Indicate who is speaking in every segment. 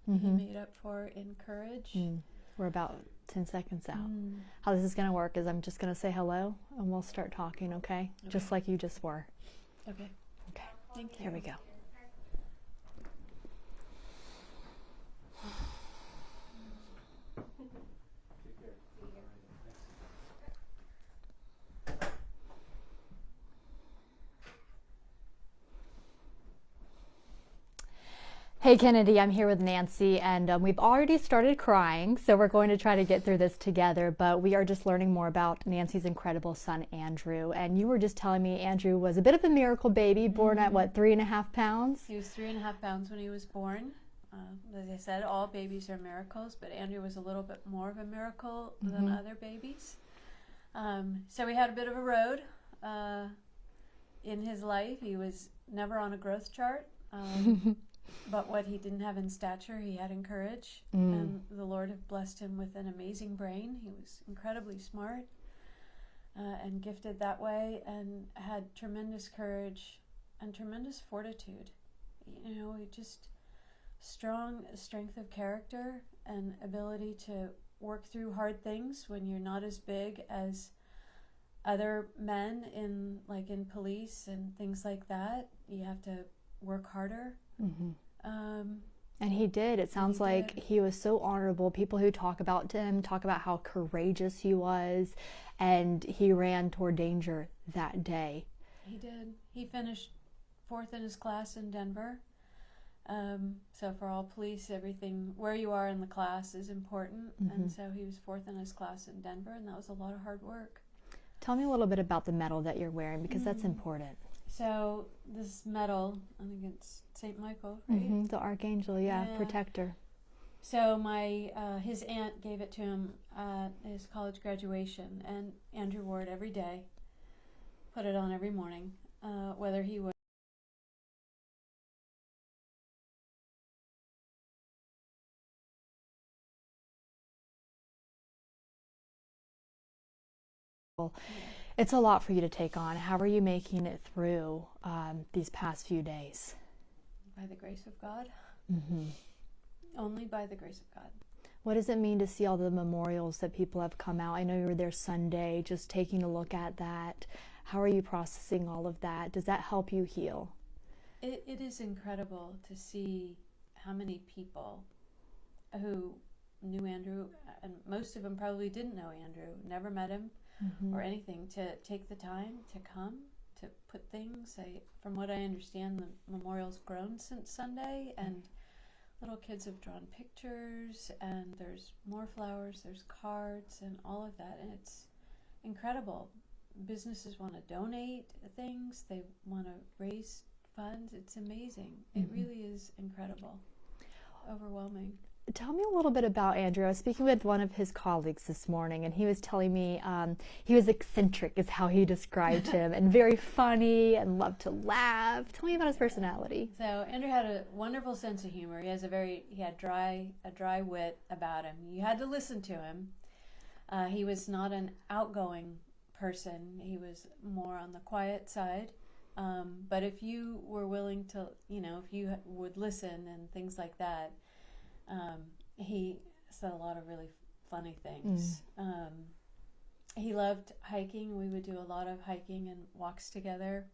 Speaker 1: he made up for in courage.
Speaker 2: We're about 10 seconds out. How this is going to work is I'm just going to say hello and we'll start talking, okay? Just like you just were.
Speaker 1: Okay.
Speaker 2: Okay.
Speaker 1: Thank you.
Speaker 2: Here we go. Hey Kennedy, I'm here with Nancy, and we've already started crying, so we're going to try to get through this together, but we are just learning more about Nancy's incredible son, Andrew. And you were just telling me Andrew was a bit of a miracle baby, born at, what, 3.5 pounds?
Speaker 1: He was 3.5 pounds when he was born. As I said, all babies are miracles, but Andrew was a little bit more of a miracle than other babies. So we had a bit of a road in his life. He was never on a growth chart. But what he didn't have in stature, he had in courage. And the Lord had blessed him with an amazing brain. He was incredibly smart and gifted that way, and had tremendous courage and tremendous fortitude. You know, he just strength of character and ability to work through hard things when you're not as big as other men in police and things like that. You have to work harder.
Speaker 2: And he did. It sounds like he was so honorable. People who talk about him talk about how courageous he was, and he ran toward danger that day.
Speaker 1: He did. He finished 4th in his class in Denver. So for all police, everything, where you are in the class is important. And so he was 4th in his class in Denver, and that was a lot of hard work.
Speaker 2: Tell me a little bit about the medal that you're wearing, because that's important.
Speaker 1: So this medal, I think it's St. Michael, right?
Speaker 2: The Archangel, yeah, protector.
Speaker 1: So his aunt gave it to him at his college graduation, and Andrew wore it every day, put it on every morning, whether he would.
Speaker 2: It's a lot for you to take on. How are you making it through these past few days?
Speaker 1: By the grace of God. Only by the grace of God.
Speaker 2: What does it mean to see all the memorials that people have come out? I know you were there Sunday, just taking a look at that. How are you processing all of that? Does that help you heal?
Speaker 1: It is incredible to see how many people who knew Andrew, and most of them probably didn't know Andrew, never met him or anything, to take the time to come, to put things. From what I understand, the memorial's grown since Sunday, and little kids have drawn pictures, and there's more flowers, there's cards, and all of that, and it's incredible. Businesses want to donate things, they want to raise funds. It's amazing. It really is incredible, overwhelming.
Speaker 2: Tell me a little bit about Andrew. I was speaking with one of his colleagues this morning, and he was telling me he was eccentric, is how he described him, and very funny and loved to laugh. Tell me about his personality.
Speaker 1: So Andrew had a wonderful sense of humor. He had a dry wit about him. You had to listen to him. He was not an outgoing person. He was more on the quiet side. But if you were willing to, if you would listen and things like that, he said a lot of really funny things. He loved hiking. We would do a lot of hiking and walks together.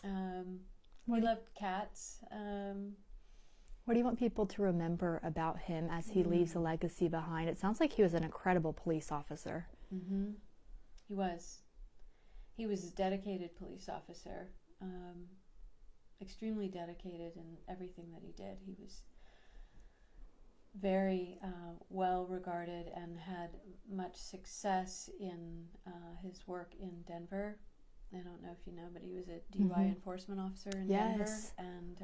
Speaker 1: He loved cats.
Speaker 2: What do you want people to remember about him as he leaves a legacy behind? It sounds like he was an incredible police officer.
Speaker 1: He was. He was a dedicated police officer, extremely dedicated in everything that he did. He was very well regarded and had much success in his work in Denver. I don't know if you know, but he was a DUI enforcement officer in Denver, and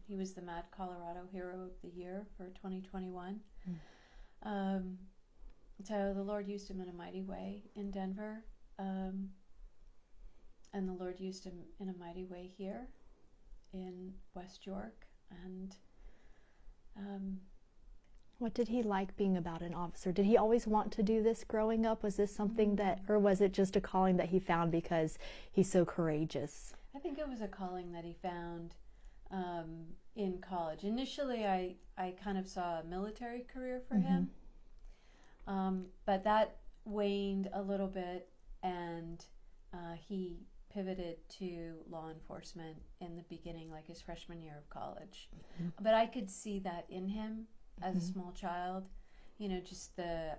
Speaker 1: he was the Mad Colorado Hero of the Year for 2021. So the Lord used him in a mighty way in Denver, and the Lord used him in a mighty way here in West York. And
Speaker 2: what did he like being about an officer? Did he always want to do this growing up? Was this something that, or was it just a calling that he found because he's so courageous?
Speaker 1: I think it was a calling that he found. in college. Initially, I kind of saw a military career for him, but that waned a little bit, and he pivoted to law enforcement in the beginning, like his freshman year of college. But I could see that in him as a small child, you know, just the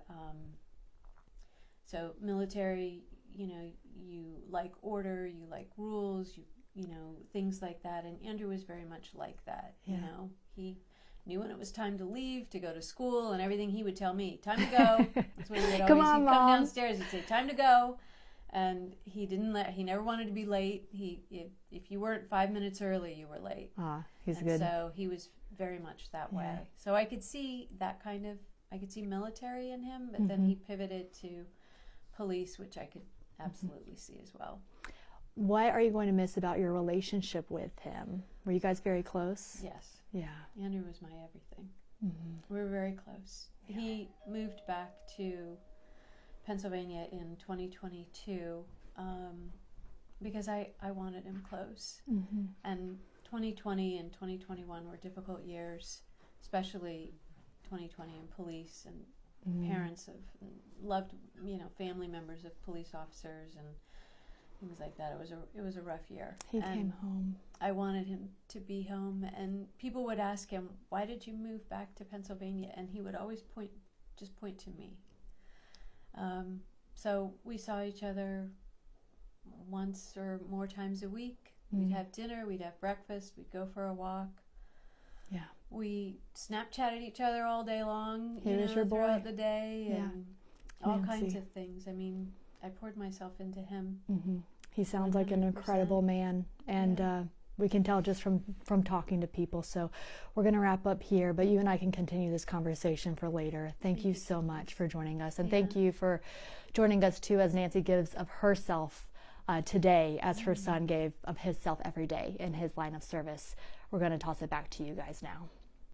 Speaker 1: so military, you know, you like order, you like rules, you know, things like that. And Andrew was very much like that. You know, he knew when it was time to leave to go to school and everything. He would tell me, "Time to go." That's when he would always he'd come downstairs. He'd say, "Time to go." And he never wanted to be late. If you weren't 5 minutes early, you were late.
Speaker 2: He's good.
Speaker 1: So he was very much that way. So I could see that I could see military in him, but then he pivoted to police, which I could absolutely see as well.
Speaker 2: What are you going to miss about your relationship with him? Were you guys very close?
Speaker 1: Yes.
Speaker 2: Yeah.
Speaker 1: Andrew was my everything. We were very close. Yeah. He moved back to Pennsylvania in 2022 because I wanted him close. And 2020 and 2021 were difficult years, especially 2020 in police, and parents of loved, you know, family members of police officers and things like that. It was a rough year.
Speaker 2: He came home.
Speaker 1: I wanted him to be home, and people would ask him, "Why did you move back to Pennsylvania?" And he would always point to me. So we saw each other once or more times a week. We'd have dinner, we'd have breakfast, we'd go for a walk. Yeah. We Snapchatted each other all day long, throughout the day, and all kinds of things. I mean, I poured myself into him.
Speaker 2: He sounds 100%. Like an incredible man, and we can tell just from talking to people. So we're going to wrap up here, but you and I can continue this conversation for later. Thank you so much for joining us, and thank you for joining us too, as Nancy gives of herself today, as her son gave of himself every day in his line of service. We're going to toss it back to you guys now.